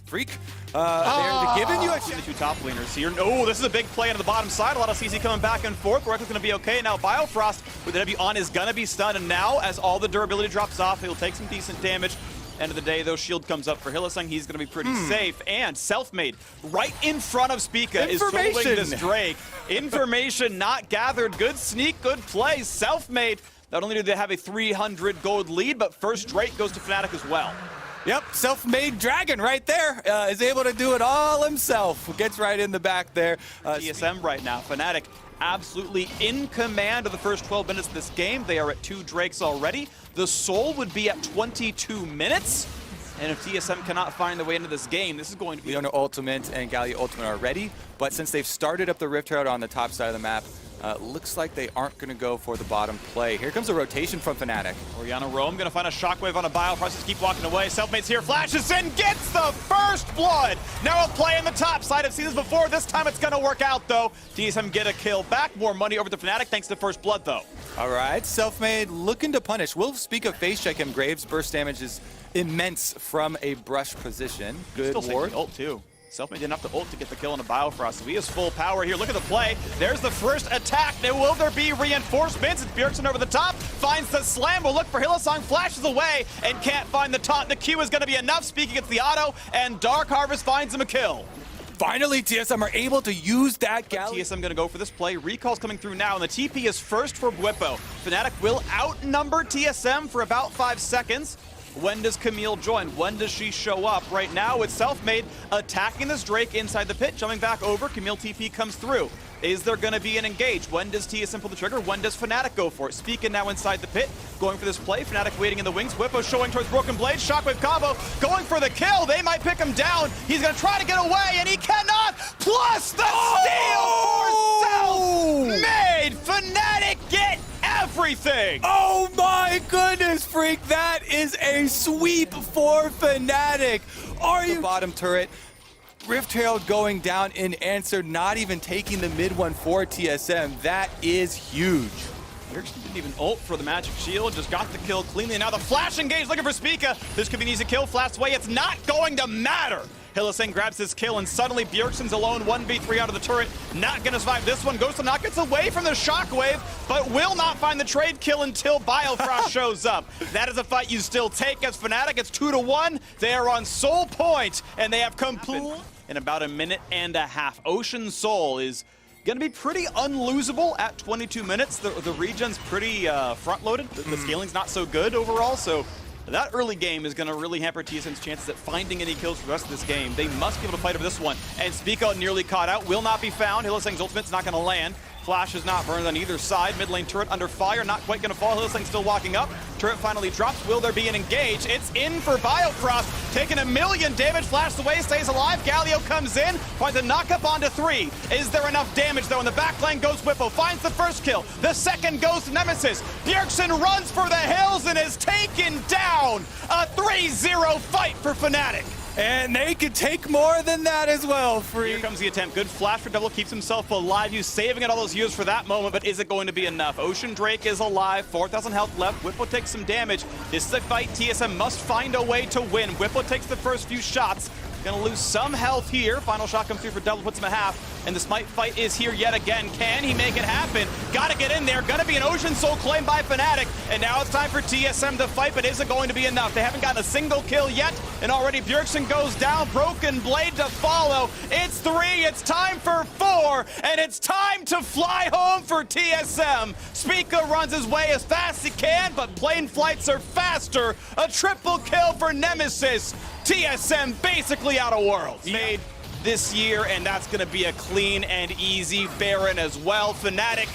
Freak, they're giving you a the two top laners here. Oh, this is a big play into the bottom side. A lot of CZ coming back and forth. Reckless going to be okay. Now Biofrost with the W on is going to be stunned. And now, as all the durability drops off, he'll take some decent damage. End of the day, though, shield comes up for HIGHLIHGT. He's going to be pretty safe. And Selfmade, right in front of Spica, is trolling this Drake. Information not gathered. Good sneak, good play. Selfmade, not only do they have a 300 gold lead, but first Drake goes to Fnatic as well. Yep, self-made dragon right there is able to do it all himself. Gets right in the back there. TSM right now, Fnatic absolutely in command of the first 12 minutes of this game. They are at 2 Drakes already. The Soul would be at 22 minutes. And if TSM cannot find the way into this game, this is going to be... Leona Ultimate and Galio Ultimate are ready, but since they've started up the Rift Herald on the top side of the map, looks like they aren't going to go for the bottom play. Here comes a rotation from Fnatic. Orianna Rome going to find a shockwave on a Biofrost. Keep walking away. Selfmade's here, flashes in, gets the first blood. Now a play on the top side. I've seen this before. This time it's going to work out, though. TSM get a kill back. More money over to Fnatic thanks to first blood, though. All right, Selfmade looking to punish. We'll speak of face check him. Graves' burst damage is immense from a brush position. Good ward. Ult, too. Selfmade didn't have to ult to get the kill on a Biofrost, so he has full power here. Look at the play. There's the first attack. Now, will there be reinforcements? It's Bjergsen over the top, finds the slam. We'll look for HIGHLIHGT, flashes away, and can't find the taunt. The Q is going to be enough. Speaking gets the auto, and Dark Harvest finds him a kill. Finally, TSM are able to use that Galio. TSM going to go for this play. Recall's coming through now, and the TP is first for Bwipo. Fnatic will outnumber TSM for about 5 seconds. When does Camille join? When does she show up? Right now, it's Selfmade attacking this Drake inside the pit, jumping back over. Camille TP comes through. Is there going to be an engage? When does TSM pull the trigger? When does Fnatic go for it? Spica now inside the pit, going for this play. Fnatic waiting in the wings. Bwipo showing towards Broken Blade. Shockwave combo, going for the kill. They might pick him down. He's going to try to get away, and he cannot. Plus the steal for Selfmade. Fnatic get everything! Oh my goodness, Freak! That is a sweep for Fnatic. Are you bottom turret? Rift Herald going down in answer, not even taking the mid one for TSM. That is huge. Bjergsen didn't even ult for the magic shield, just got the kill cleanly. Now the flash engage looking for Spica. This could be an easy kill, flash away. It's not going to matter. HIGHLIHGT grabs his kill, and suddenly Bjergsen's alone, 1v3 out of the turret. Not going to survive this one. Goes to knock, gets away from the shockwave, but will not find the trade kill until Biofrost shows up. That is a fight you still take as Fnatic. It's 2-1. They are on Soul Point, and they have complete in about a minute and a half. Ocean Soul is going to be pretty unlosable at 22 minutes. The regen's pretty front-loaded. The scaling's not so good overall, so that early game is going to really hamper TSM's chances at finding any kills for the rest of this game. They must be able to fight over this one. And Spica nearly caught out, will not be found. HIGHLIHGT's ultimate's not going to land. Flash is not burned on either side. Mid lane turret under fire, not quite going to fall. HIGHLIHGT still walking up. Turret finally drops. Will there be an engage? It's in for Biofrost, taking 1 million damage. Flashed away, stays alive. Galio comes in, finds a knockup onto 3. Is there enough damage though? In the back lane goes Bwipo, finds the first kill. The second goes to Nemesis. Bjergsen runs for the hills and is taken down. A 3-0 fight for Fnatic. And they could take more than that as well, Free. Here comes the attempt. Good flash for Double, keeps himself alive. He's saving it all those years for that moment, but is it going to be enough? Ocean Drake is alive, 4,000 health left. Bwipo takes some damage. This is a fight TSM must find a way to win. Bwipo takes the first few shots. Gonna lose some health here. Final shot comes through for Double, puts him at half. And the Smite fight is here yet again. Can he make it happen? Gotta get in there. Gonna be an Ocean Soul claimed by Fnatic. And now it's time for TSM to fight, but is it going to be enough? They haven't gotten a single kill yet. And already Bjergsen goes down. Broken Blade to follow. It's 3. It's time for 4. And it's time to fly home for TSM. Spica runs his way as fast as he can, but plane flights are faster. A triple kill for Nemesis. TSM basically out of worlds. Made this year, and that's going to be a clean and easy Baron as well. Fnatic,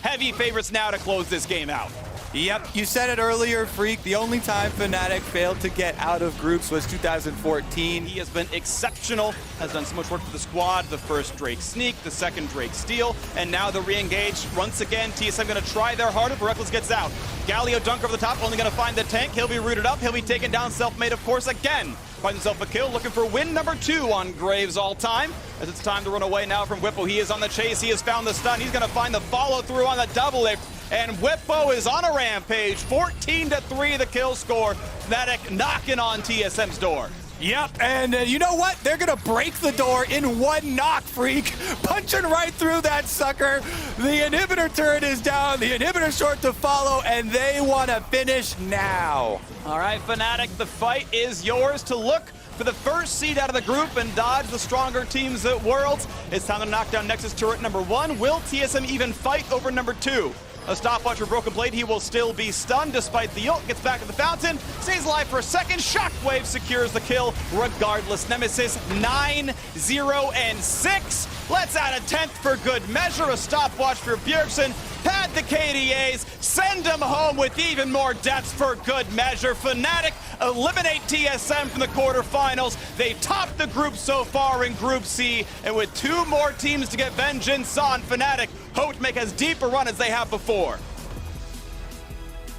heavy favorites now to close this game out. Yep, you said it earlier, Freak. The only time Fnatic failed to get out of groups was 2014. He has been exceptional, has done so much work for the squad. The first Drake sneak, the second Drake steal, and now the re-engage. Once again, TSM going to try their hardest, but Reckless gets out. Galio dunk over the top, only going to find the tank. He'll be rooted up. He'll be taken down, Selfmade, of course, again. Finds himself a kill, looking for win number 2 on Graves all time. As it's time to run away now from Bwipo. He is on the chase. He has found the stun. He's going to find the follow-through on the double lift. And Bwipo is on a rampage. 14-3 the kill score. Fnatic knocking on TSM's door. Yep, and you know what? They're gonna break the door in one knock, Freak. Punching right through that sucker. The inhibitor turret is down, the inhibitor short to follow, and they wanna finish now. All right, Fnatic, the fight is yours to look for the first seed out of the group and dodge the stronger teams at Worlds. It's time to knock down Nexus turret number 1. Will TSM even fight over number 2? A stopwatch for Broken Blade, he will still be stunned despite the ult, gets back to the fountain, stays alive for a second, Shockwave secures the kill regardless. Nemesis 9-0-6. Let's add a 10th for good measure, a stopwatch for Bjergsen, pad the KDAs, send them home with even more deaths for good measure. Fnatic eliminate TSM from the quarterfinals. They top the group so far in Group C, and with 2 more teams to get vengeance on, Fnatic hope to make as deep a run as they have before.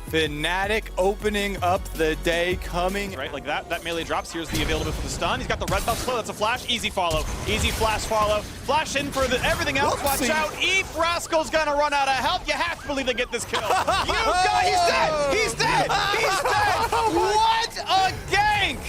Fnatic opening up the day, coming. Right, like that melee drops. Here's the available for the stun. He's got the red buff slow. That's a flash. Easy follow. Easy flash follow. Flash in for everything else. Whoopsie. Watch out. Eep Rascal's gonna run out of health. You have to believe they get this kill. You got, he's dead. He's dead. He's dead. What a gank.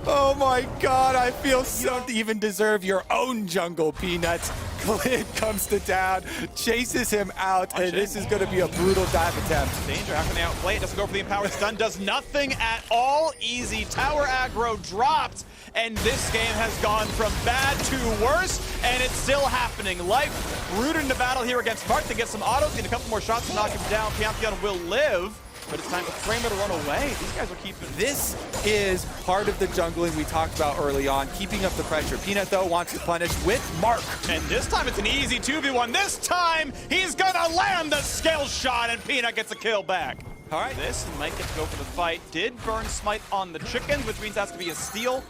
Oh my god, I feel you don't even deserve your own jungle, Peanuts. Clid comes to town, chases him out, and this is going to be a brutal dive attempt. Danger, how can they outplay it? Doesn't go for the empowered stun, does nothing at all. Easy tower aggro dropped, and this game has gone from bad to worse, and it's still happening. Life rooted into battle here against Mark to get some autos, get a couple more shots to knock him down. Pantheon will live. But it's time for Kramer to run away. These guys are keeping... This is part of the jungling we talked about early on, keeping up the pressure. Peanut, though, wants to punish with Mark. And this time it's an easy 2v1. This time he's gonna land the skill shot, and Peanut gets a kill back. All right, this might get to go for the fight. Did burn Smite on the chickens, which means that's gonna be a steal.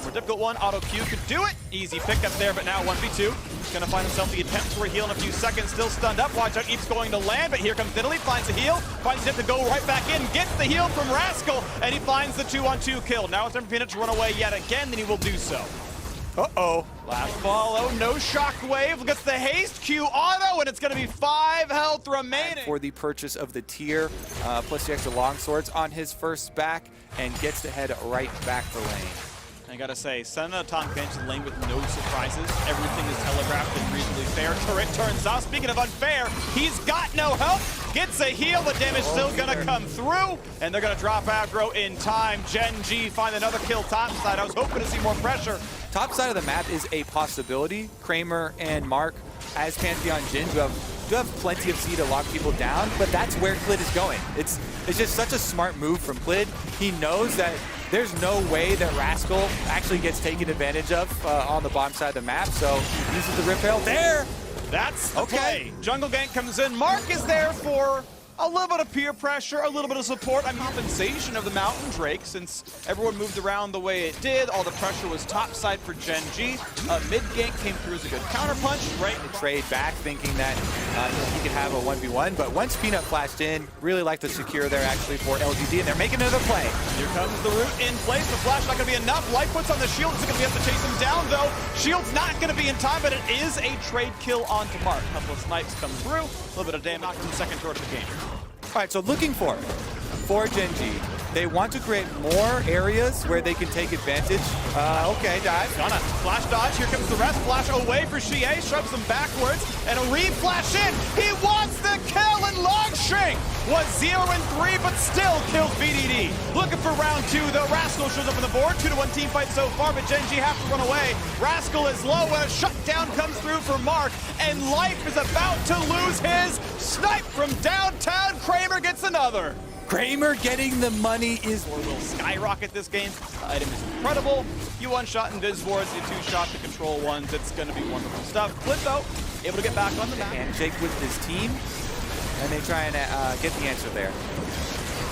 More difficult one, auto Q could do it. Easy pickup there, but now 1v2. He's gonna find himself the attempt for a heal in a few seconds, still stunned up. Watch out, Eep's going to land, but here comes Italy, finds the heal, finds it to go right back in, gets the heal from Rascal, and he finds the 2-on-2 kill. Now it's time for Peanut to run away yet again, then he will do so. Uh-oh. Last follow, no shockwave, gets the haste Q auto, and it's gonna be 5 health remaining. For the purchase of the tier, plus the extra longswords on his first back, and gets to head right back to lane. I gotta say, sending a Tom bench to the lane with no surprises. Everything is telegraphed and reasonably fair. Turret turns off. Speaking of unfair, he's got no help. Gets a heal, the damage still gonna come through, and they're gonna drop aggro in time. Gen G find another kill topside. I was hoping to see more pressure. Top side of the map is a possibility. Kramer and Mark, as Pantheon Jin, do have plenty of C to lock people down, but that's where Clid is going. It's just such a smart move from Clid. He knows that there's no way that Rascal actually gets taken advantage of on the bottom side of the map, so he uses the Rip Hail there. That's the play. Jungle gank comes in. Mark is there for a little bit of peer pressure, a little bit of support, and compensation of the Mountain Drake, since everyone moved around the way it did. All the pressure was topside for Gen G. Mid gank came through as a good counterpunch, right? The trade back, thinking that he could have a 1v1, but once Peanut flashed in, really like the secure there actually for LGD, and they're making another play. Here comes the root in place. The flash not going to be enough. Life puts on the shield. It's going to be able to chase him down, though. Shield's not going to be in time, but it is a trade kill onto Mark. A couple of snipes come through. A little bit of damage from the second torch of the game. All right, so looking for Gen G. They want to create more areas where they can take advantage. Okay, dive. Gonna flash dodge. Here comes the rest. Flash away for Xie. Shoves him backwards. And a re-flash in. He wants the kill, and Longshank was 0-3, but still kills BDD. Looking for round 2, though. Rascal shows up on the board. 2-1 team fight so far, but Gen G have to run away. Rascal is low, and a shutdown comes through for Mark. And Life is about to lose his. Snipe from downtown. Kramer gets another. Kramer getting the money is... Or will skyrocket this game. The item is incredible. You one-shot Invis Wards, you two-shot the control ones. It's going to be wonderful stuff. Clid, though, able to get back on the map. Handshake with his team, and they try and get the answer there.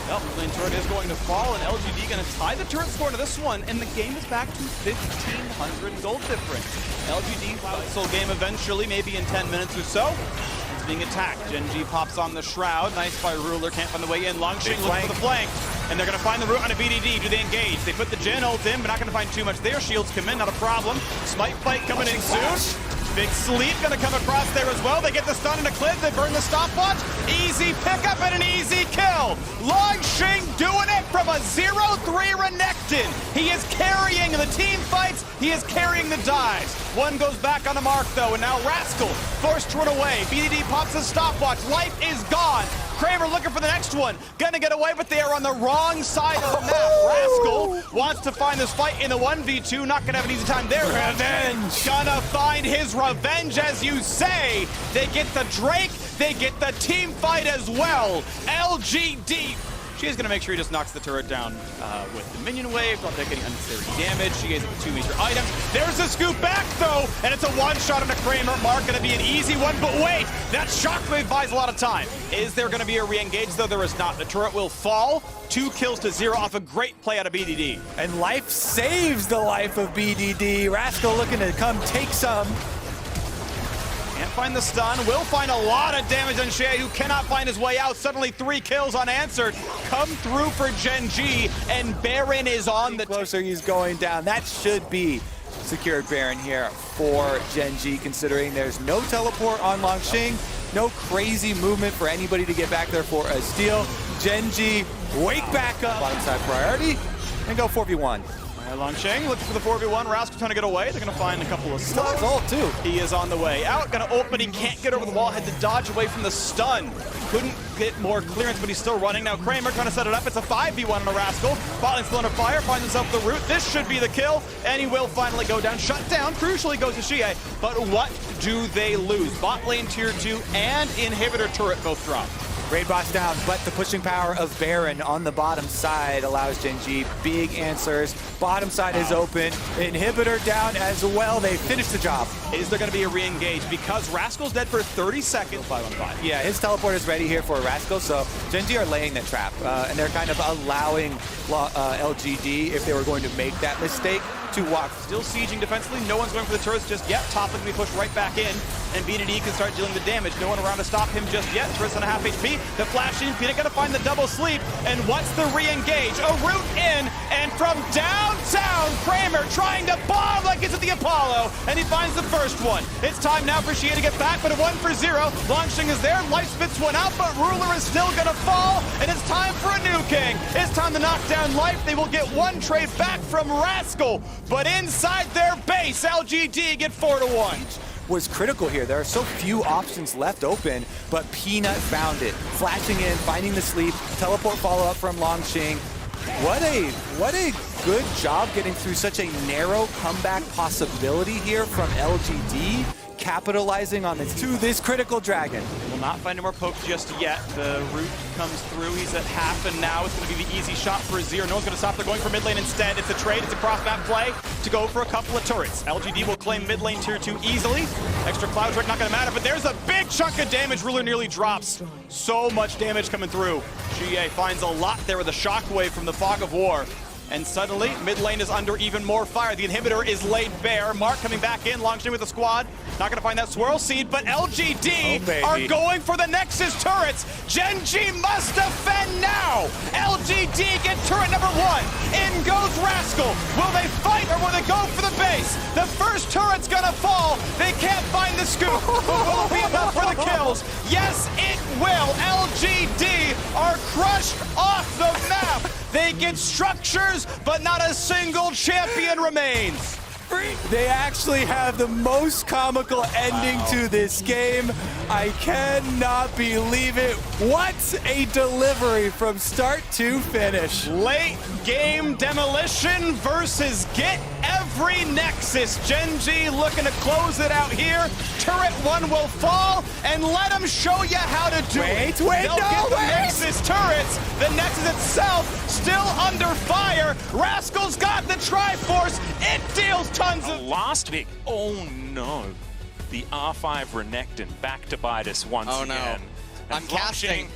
Well, the lane turret is going to fall, and LGD going to tie the turret score to this one, and the game is back to 1,500 gold difference. LGD soul game eventually, maybe in 10 minutes or so. It's being attacked. Gen G pops on the shroud. Nice by Ruler, can't find the way in. Longshank looking for the flank, and they're going to find the root on a BDD. Do they engage? They put the Gen ult in, but not going to find too much there. Shields come in, not a problem. Smite fight coming in soon. Big Sleep going to come across there as well. They get the stun into Clid. They burn the stopwatch. Easy pickup and an easy kill. Longshank doing it from a 0-3 Renekton. He is carrying the team fights. He is carrying the dives. One goes back on the mark, though, and now Rascal forced to run away. BDD pops a stopwatch. Life is gone. Kramer looking for the next one. Gonna get away, but they are on the wrong side of the map. Rascal wants to find this fight in the 1v2. Not gonna have an easy time there. Revenge. Gonna find his revenge, as you say. They get the Drake. They get the team fight as well. LGD. She is going to make sure he just knocks the turret down with the minion wave. Don't take any unnecessary damage. She gets 2 major items. There's a scoop back, though, and it's a one-shot on a Kramer. Mark going to be an easy one, but wait, that shockwave buys a lot of time. Is there going to be a re-engage, though? There is not. The turret will fall. 2 kills to 0 off a great play out of BDD. And life saves the life of BDD. Rascal looking to come take some. Can't find the stun. Will find a lot of damage on Shea, who cannot find his way out. Suddenly 3 kills unanswered. Come through for Gen G, and Baron is on the closer he's going down. That should be secured Baron here for Gen G, considering there's no teleport on Longxing, no crazy movement for anybody to get back there for a steal. Gen G wake back up, bottom side priority, and go 4v1. Longxing looking for the 4v1. Rascal trying to get away. They're going to find a couple of Still has slows. ult too. He is on the way out. Going to ult, but he can't get over the wall. Had to dodge away from the stun. Couldn't get more clearance, but he's still running. Now Kramer trying to set it up. It's a 5v1 on a Rascal. Botlane still under fire. Finds himself the root. This should be the kill, and he will finally go down. Shut down. Crucially goes to Xie. But what do they lose? Bot lane tier 2 and inhibitor turret both drop. Raid boss down, but the pushing power of Baron on the bottom side allows Gen G big answers. Bottom side is open. Inhibitor down as well. They finish the job. Is there going to be a re-engage? Because Rascal's dead for 30 seconds. 5-on-5. Yeah, his teleport is ready here for Rascal, so Gen G are laying that trap, and they're kind of allowing LGD, if they were going to make that mistake, to walk. Still sieging defensively. No one's going for the turrets just yet. Top is going to be pushed right back in, and BDD can start dealing the damage. No one around to stop him just yet. Turret's on a half HP. The flash in. Peanut going to find the double sleep, and what's the re-engage? A root in, and from downtown, Kramer trying to bomb like it's at the Apollo, and he finds the first one. It's time now for Xie to get back, but a 1 for 0. Longxing is there. Life spits one out, but Ruler is still going to fall, and it's time for a new king. It's time to knock down Life. They will get 1 trade back from Rascal, but inside their base, LGD get 4-1. Was critical here. There are so few options left open, but Peanut found it. Flashing in, finding the sleep, teleport follow-up from Longxing. What a good job getting through such a narrow comeback possibility here from LGD, capitalizing on this to this critical dragon. Will not find any more pokes just yet. The root comes through. He's at half, and now it's going to be the easy shot for Azir. No one's going to stop. They're going for mid lane instead. It's a trade. It's a cross-map play to go for a couple of turrets. LGD will claim mid lane tier 2 easily. Extra cloud trick not going to matter, but there's a big chunk of damage. Ruler nearly drops. So much damage coming through. Xie finds a lot there with a shockwave from the Fog of War. And suddenly, mid lane is under even more fire. The inhibitor is laid bare. Mark coming back in, Longxing with the squad. Not going to find that swirl seed, but LGD are going for the Nexus turrets. Gen G must defend now. LGD get turret number 1. In goes Rascal. Will they fight or will they go for the base? The first turret's going to fall. They can't find the scoop. But will it be enough for the kills? Yes, it will. LGD are crushed off the map. They get structures, but not a single champion remains. They actually have the most comical ending to this game. I cannot believe it. What a delivery from start to finish. Late game demolition versus get every Nexus. Gen G looking to close it out here. Turret 1 will fall, and let them show you how to do it. They'll get the Nexus turrets. The Nexus itself still under fire. Rascal's got the Triforce. It deals tons of... Last pick. Oh no. The R5 Renekton back to bite us once again. I'm casting.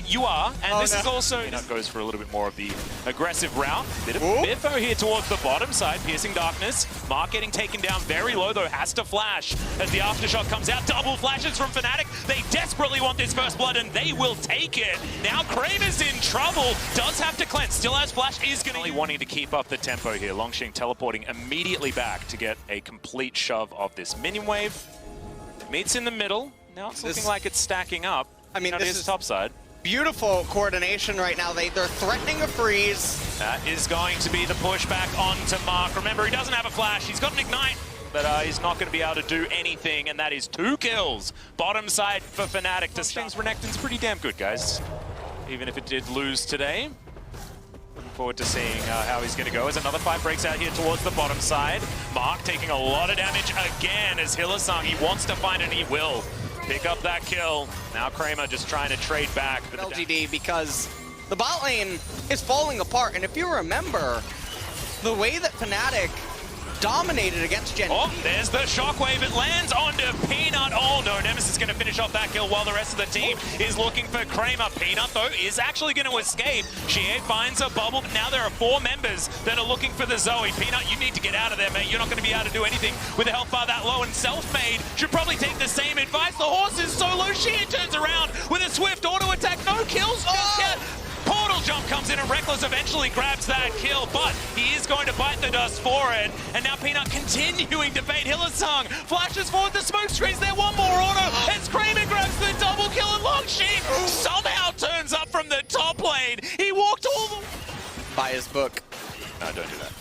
You are, and this is also... Peanut goes for a little bit more of the aggressive route. Bit of biffo here towards the bottom side, piercing darkness. Mark getting taken down very low, though, has to flash. As the aftershock comes out, double flashes from Fnatic. They desperately want this first blood, and they will take it. Now Kramer's in trouble, does have to cleanse, still has flash, is going to... wanting to keep up the tempo here. Longxing teleporting immediately back to get a complete shove of this minion wave. Meets in the middle. Now it's looking like it's stacking up. I mean, this is top side. beautiful coordination right now. They're threatening a freeze. That is going to be the pushback onto Mark. Remember, he doesn't have a flash. He's got an ignite, but he's not going to be able to do anything, and that is 2 kills. Bottom side for Fnatic to start. Renekton's pretty damn good, guys. Even if it did lose today. Looking forward to seeing how he's going to go as another fight breaks out here towards the bottom side. Mark taking a lot of damage again as HIGHLIHGT, he wants to find it, and he will pick up that kill. Now Kramer just trying to trade back. But LGD, because the bot lane is falling apart, and if you remember, the way that Fnatic dominated against Gen Oh, there's the shockwave. It lands onto Peanut. Oh no, Nemesis is going to finish off that kill while the rest of the team is looking for Kramer. Peanut, though, is actually going to escape. Xie finds a bubble, but now there are 4 members that are looking for the Zoe. Peanut, you need to get out of there, mate. You're not going to be able to do anything with a health bar that low, and Self-Made should probably take the same advice. The horse is so low, Xie turns around with a swift auto attack. No kills just yet. Portal jump comes in, and Rekkles eventually grabs that kill, but he is going to bite the dust for it. And now Peanut continuing to bait HIGHLIHGT. Flashes forward the smoke screens there, one more auto, as Kramer grabs the double kill, and Longsheep somehow turns up from the top lane. He walked all the... by his book. No, don't do that.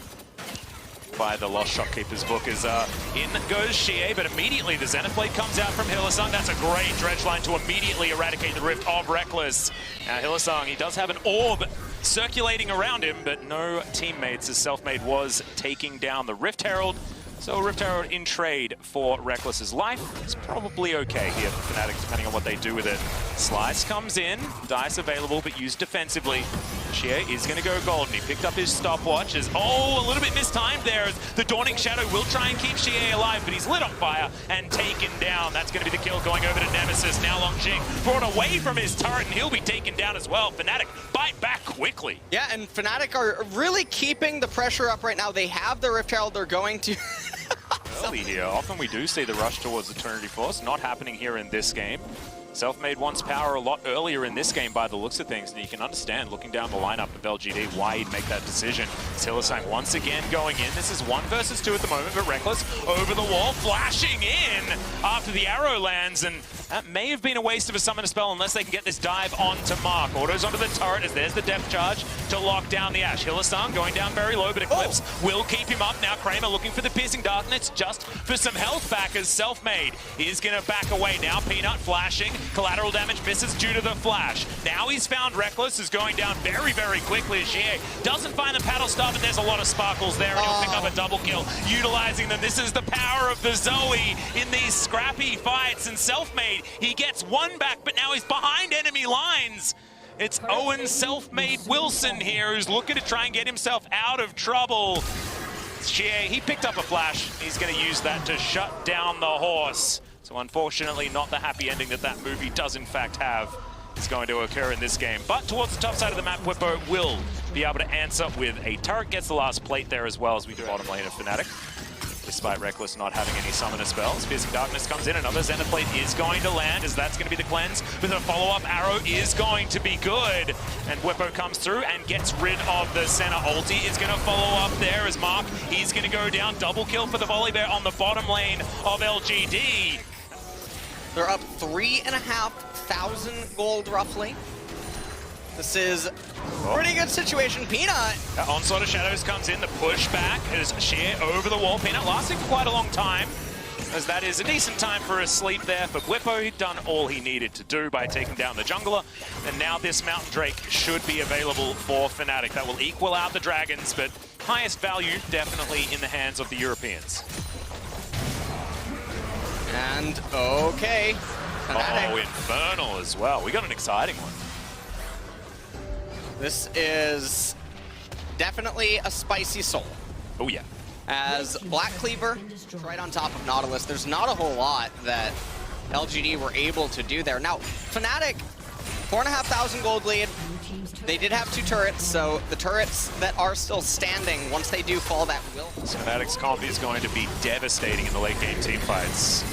By the Lost Shopkeeper's book is in goes Xie, but immediately the Zenith Blade comes out from HIGHLIHGT. That's a great dredge line to immediately eradicate the rift of Rekkles. Now HIGHLIHGT, he does have an orb circulating around him, but no teammates as Self-Made was taking down the Rift Herald. So Rift Herald in trade for Rekkles' life. It's probably okay here for Fnatic, depending on what they do with it. Slice comes in, dice available, but used defensively. Xie is going to go golden. He picked up his stopwatch. Oh, a little bit mistimed there. The Dawning Shadow will try and keep Xie alive, but he's lit on fire and taken down. That's going to be the kill going over to Nemesis. Now Longsheep brought away from his turret, and he'll be taken down as well. Fnatic bite back quickly. Yeah, and Fnatic are really keeping the pressure up right now. They have the Rift Herald. They're going to... Early here. Often we do see the rush towards Eternity Force. Not happening here in this game. Self-Made wants power a lot earlier in this game by the looks of things, and you can understand, looking down the lineup of LGD, why he'd make that decision. HIGHLIHGT once again going in. This is 1 versus 2 at the moment, but Rekkles over the wall, flashing in after the arrow lands, and that may have been a waste of a summoner spell unless they can get this dive onto Mark. Autos onto the turret as there's the depth charge to lock down the Ashe. HIGHLIHGT going down very low, but Eclipse will keep him up. Now Kramer looking for the Piercing Darkness just for some health back as Self-Made is going to back away. Now Peanut flashing. Collateral damage misses due to the flash. Now he's found Rekkles, is going down very, very quickly. Xie doesn't find the paddle stop, and there's a lot of sparkles there, and he'll pick up a double kill, utilizing them. This is the power of the Zoe in these scrappy fights, and Self-Made, he gets 1 back, but now he's behind enemy lines. It's Owen Self-Made Wilson here, who's looking to try and get himself out of trouble. Xie, he picked up a flash. He's going to use that to shut down the horse. So unfortunately, not the happy ending that that movie does in fact have is going to occur in this game. But towards the top side of the map, Whippo will be able to answer with a turret. Gets the last plate there as well as we do bottom lane of Fnatic. Despite Rekkles not having any summoner spells, Piercing Darkness comes in. Another Zenith Blade is going to land, as that's going to be the cleanse. With a follow-up arrow is going to be good. And Whippo comes through and gets rid of the center. Ulti is going to follow up there as Mark, he's going to go down. Double kill for the Volley Bear on the bottom lane of LGD. They're up 3,500 gold, roughly. This is a pretty good situation. Peanut. Onslaught of Shadows comes in. The pushback is Xie over the wall. Peanut lasting for quite a long time, as that is a decent time for a sleep there. But Whippo, he'd done all he needed to do by taking down the jungler. And now this Mountain Drake should be available for Fnatic. That will equal out the Dragons, but highest value definitely in the hands of the Europeans. And, okay. Fnatic. Oh, Infernal as well. We got an exciting one. This is definitely a spicy soul. Oh, yeah. As Black Cleaver right on top of Nautilus, there's not a whole lot that LGD were able to do there. Now, Fnatic, 4,500 gold lead. They did have 2 turrets, so the turrets that are still standing, once they do fall, that will. So Fnatic's comp is going to be devastating in the late game teamfights.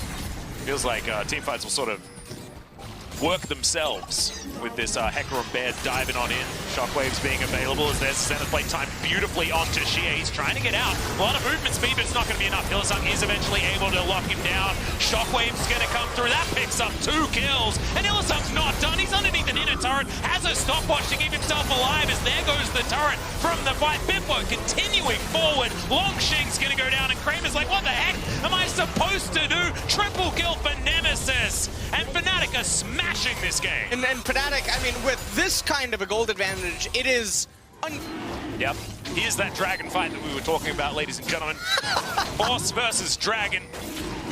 Feels like teamfights will sort of work themselves with this Hecker and Bear diving on in. Shockwaves being available as there's center play time beautifully onto Shia. He's trying to get out. A lot of movement speed, but it's not going to be enough. HIGHLIHGT is eventually able to lock him down. Shockwave's going to come through. That picks up 2 kills. And HIGHLIHGT's not done. He's underneath an inner turret. Has a stopwatch to keep himself alive as there goes the turret from the fight. Bippo continuing forward. Longshing's going to go down and Kramer's like, what the heck am I supposed to do? Triple kill for Nemesis. And Fnatic are smashing this game. And Fnatic, I mean, with this kind of a gold advantage, it is... Yep. Here's that dragon fight that we were talking about, ladies and gentlemen. Horse versus dragon.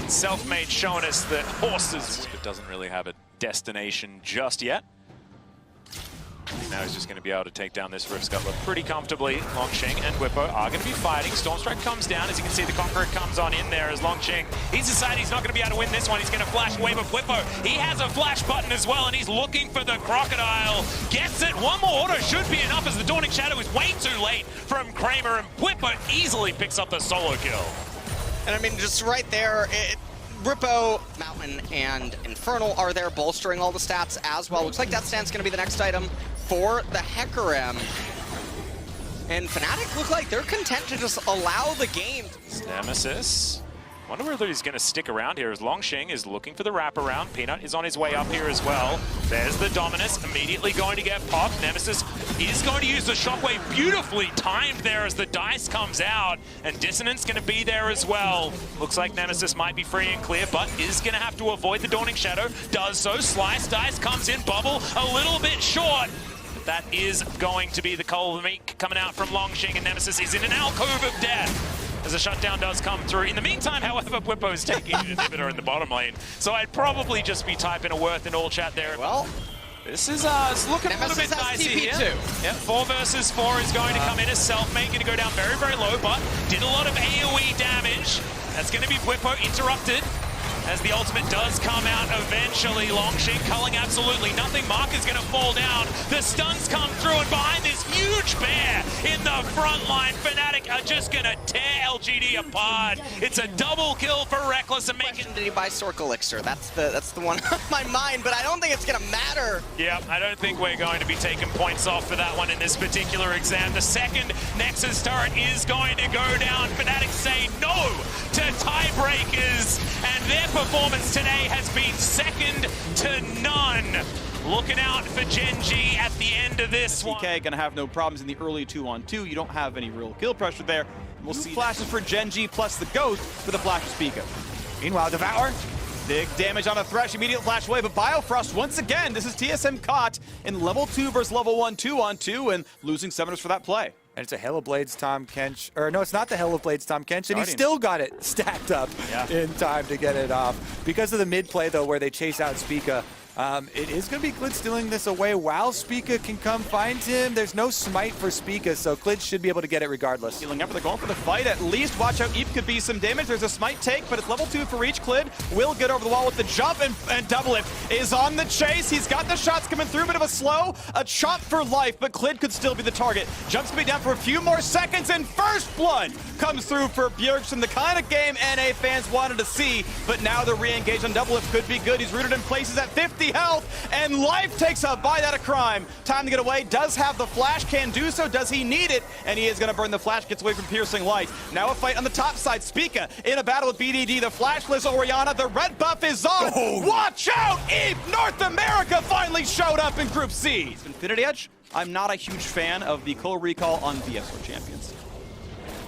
Self-made showing us that horses... It doesn't really have a destination just yet. Now he's just going to be able to take down this Rift Scuttler pretty comfortably. Longshing and Whippo are going to be fighting. Stormstrike comes down. As you can see, the Conqueror comes on in there as Longshing. He's decided he's not going to be able to win this one. He's going to flash wave of Whippo. He has a flash button as well, and he's looking for the Crocodile. Gets it. One more auto should be enough as the Dawning Shadow is way too late from Kramer, and Whippo easily picks up the solo kill. And I mean, just right there, Rippo, Mountain, and Infernal are there bolstering all the stats as well. Looks like Death Stand's going to be the next item for the Hecarim. And Fnatic look like they're content to just allow the game. Nemesis. Wonder whether he's going to stick around here as Longshing is looking for the wraparound. Peanut is on his way up here as well. There's the Dominus, immediately going to get popped. Nemesis is going to use the Shockwave, beautifully timed there as the dice comes out. And Dissonance going to be there as well. Looks like Nemesis might be free and clear, but is going to have to avoid the Dawning Shadow. Does so. Slice dice comes in. Bubble a little bit short. But that is going to be the Cold Meat coming out from Longshing, and Nemesis is in an alcove of death as a shutdown does come through. In the meantime, however, Whippo is taking an inhibitor in the bottom lane. So I'd probably just be typing a worth in all chat there. Well, this is looking a little bit dicey here. Yep, 4 versus 4 is going to come in as Selfmade, going to go down very, very low, but did a lot of AoE damage. That's going to be Whippo interrupted as the ultimate does come out eventually. Longshing culling absolutely nothing. Mark is going to fall down. The stuns come through, and behind this huge bear in the front line, Fnatic are just going to tear LGD apart. It's a double kill for Reckless and making... Did he buy Sork Elixir? That's the one on my mind, but I don't think it's going to matter. Yeah, I don't think we're going to be taking points off for that one in this particular exam. The second Nexus turret is going to go down. Fnatic say no to tiebreakers, and their performance today has been second to none. Looking out for Gen G at the end of this one. CK gonna have no problems in the early 2-on-2. You don't have any real kill pressure there. We'll see flashes for Gen G plus the Ghost for the flash of Spica. Meanwhile, Devour, big damage on a Thresh, immediate flash wave of Biofrost. Once again, this is TSM caught in level 2 versus level 1 2-on-2 and losing summoners for that play. And it's a Hell of Blades Tom Kench, or no, it's not the Hell of Blades Tom Kench, and he still got it stacked up in time to get it off. Because of the mid play, though, where they chase out Spica, it is going to be Klid stealing this away while Spica can come find him. There's no smite for Spica, so Klid should be able to get it regardless. Healing up, they're going for the fight at least. Watch out, Eep could be some damage. There's a smite take, but it's level 2 for each. Klid will get over the wall with the jump, and Double It is on the chase. He's got the shots coming through, bit of a slow, a chop for life, but Klid could still be the target. Jumps to be down for a few more seconds, and first blood comes through for Bjergsen, the kind of game NA fans wanted to see, but now the re-engage on Double It could be good. He's rooted in places at 50 health, and Life takes a bite out of crime. Time to get away, does have the flash, can do so, does he need it? And he is gonna burn the flash, gets away from Piercing Light. Now a fight on the top side, Spica in a battle with BDD, the flashless Orianna, the red buff is on. Watch out, Eve, North America finally showed up in Group C. Infinity Edge, I'm not a huge fan of the co-recall on VSR Champions.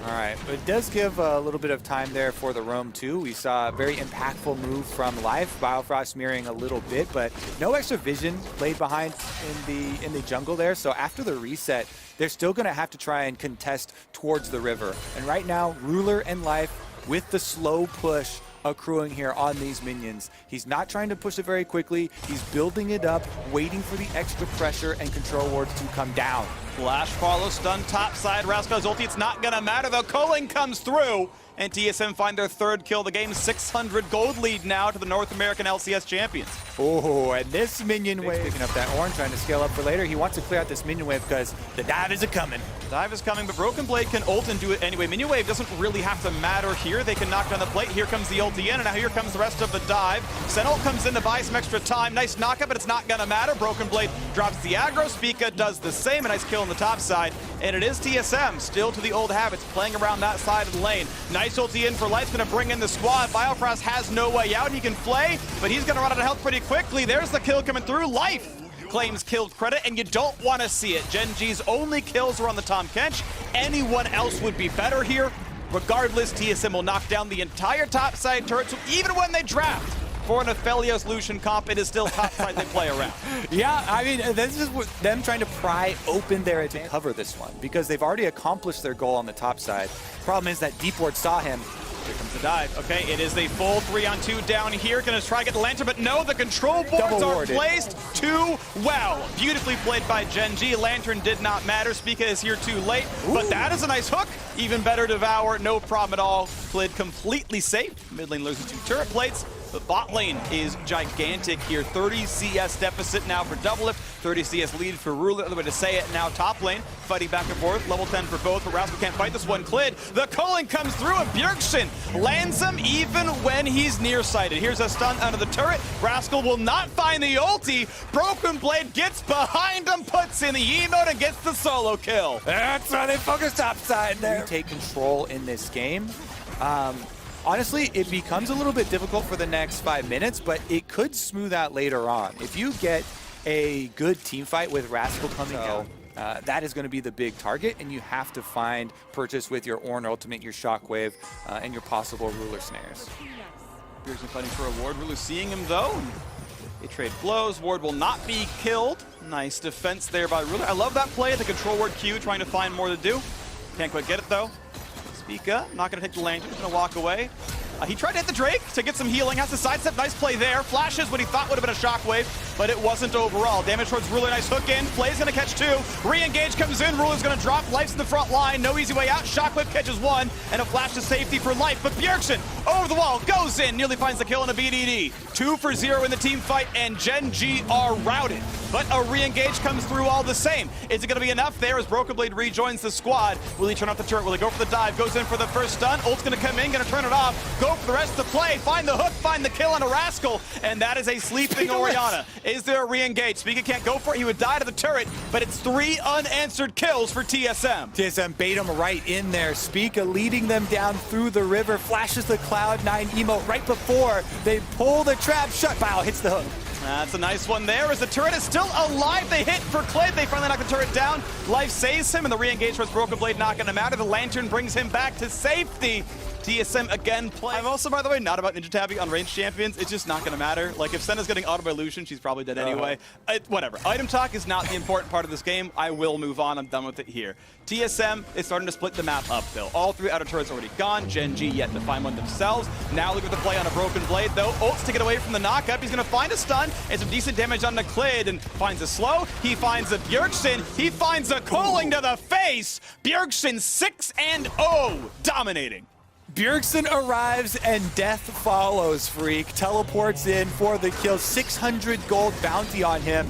All right, but it does give a little bit of time there for the roam too. We saw a very impactful move from Life, Biofrost mirroring a little bit, but no extra vision played behind in the jungle there. So after the reset, they're still going to have to try and contest towards the river. And right now, Ruler and Life with the slow push accruing here on these minions. He's not trying to push it very quickly. He's building it up, waiting for the extra pressure and control wards to come down. Flash follow, stun top side, Rascal's ulti, it's not gonna matter though. Culling comes through, and TSM find their third kill of the game. 600 gold lead now to the North American LCS champions. Oh, and this minion wave. Picking up that orange, trying to scale up for later. He wants to clear out this minion wave because the dive is a-coming. Dive is coming, but Broken Blade can ult and do it anyway. Minion wave doesn't really have to matter here. They can knock down the plate. Here comes the ulti in, and now here comes the rest of the dive. Sentinel comes in to buy some extra time. Nice knockup, but it's not gonna matter. Broken Blade drops the aggro. Spica does the same. A nice kill on the top side, and it is TSM still to the old habits, playing around that side of the lane. Nice ulti in for Light's gonna bring in the squad. Biofrost has no way out. He can flay, but he's gonna run out of health pretty quickly. There's the kill coming through. Life claims kill credit, and you don't want to see it. Gen G's only kills are on the Tom Kench. Anyone else would be better here. Regardless, TSM will knock down the entire top side turret, so even when they draft for an Aphelios Lucian comp, it is still top side they play around. Yeah, I mean, this is them trying to pry open their to cover this one because they've already accomplished their goal on the top side. Problem is that Deep Ward saw him. Here comes the dive. Okay, it is a full 3-on-2 down here. Gonna try to get the lantern, but no, the control boards are placed too well. Beautifully played by Gen G. Lantern did not matter. Spica is here too late, but that is a nice hook. Even better Devour, no problem at all. Klid completely safe. Mid lane loses 2 turret plates. The bot lane is gigantic here. 30 CS deficit now for Doublelift, 30 CS lead for Ruler, other way to say it. Now top lane, fighting back and forth, level 10 for both, but Rascal can't fight this one. Klid, the culling comes through, and Bjergsen lands him even when he's nearsighted. Here's a stun under the turret. Rascal will not find the ulti. Broken Blade gets behind him, puts in the emote, and gets the solo kill. That's why they focus topside there. We take control in this game. Honestly, it becomes a little bit difficult for the next 5 minutes, but it could smooth out later on. If you get a good team fight with Rascal coming out, that is going to be the big target, and you have to find purchase with your Ornn ultimate, your Shockwave, and your possible Ruler snares. Bjergsen fighting for a ward. Ruler seeing him though. They trade blows. Ward will not be killed. Nice defense there by Ruler. I love that play. The control ward Q trying to find more to do. Can't quite get it though. Spica, not going to take the lantern, just going to walk away. He tried to hit the Drake to get some healing, has to sidestep, nice play there. Flashes what he thought would have been a shockwave, but it wasn't overall. Damage towards Ruler, nice hook in. Flay's going to catch 2. Re-engage comes in, Ruler's going to drop. Life's in the front line, no easy way out. Shockwave catches 1, and a flash to safety for Life. But Bjergsen, over the wall, goes in, nearly finds the kill in a BDD. 2 for 0 in the team fight, and Gen G are routed. But a re-engage comes through all the same. Is it going to be enough there as Broken Blade rejoins the squad? Will he turn off the turret? Will he go for the dive? Goes in for the first stun. Ult's going to come in, going to turn it off. Go for the rest of the play. Find the hook, find the kill on a Rascal. And that is a sleeping Orianna. Is there a re-engage? Spica can't go for it. He would die to the turret, but it's 3 unanswered kills for TSM. TSM bait him right in there. Spica leading them down through the river. Flashes the Cloud9 emote right before they pull the trap shut. Bow hits the hook. That's a nice one there as the turret is still alive. They hit for Klid. They finally knock the turret down. Life saves him, and the re-engage towards Broken Blade not going to matter. The lantern brings him back to safety. TSM again playing. I'm also, by the way, not about Ninja Tabbing on ranged champions. It's just not going to matter. Like, if Senna's getting auto by Lucian, she's probably dead anyway. Whatever. Item talk is not the important part of this game. I will move on. I'm done with it here. TSM is starting to split the map up, though. All 3 outer turrets already gone. Gen G yet to find one themselves. Now look at the play on a Broken Blade, though. Ult's to get away from the knockup. He's going to find a stun and some decent damage on the Klid and finds a slow. He finds a Bjergsen. He finds a culling to the face. Bjergsen 6-0, dominating. Bjergsen arrives and death follows, Freak. Teleports in for the kill. 600 gold bounty on him.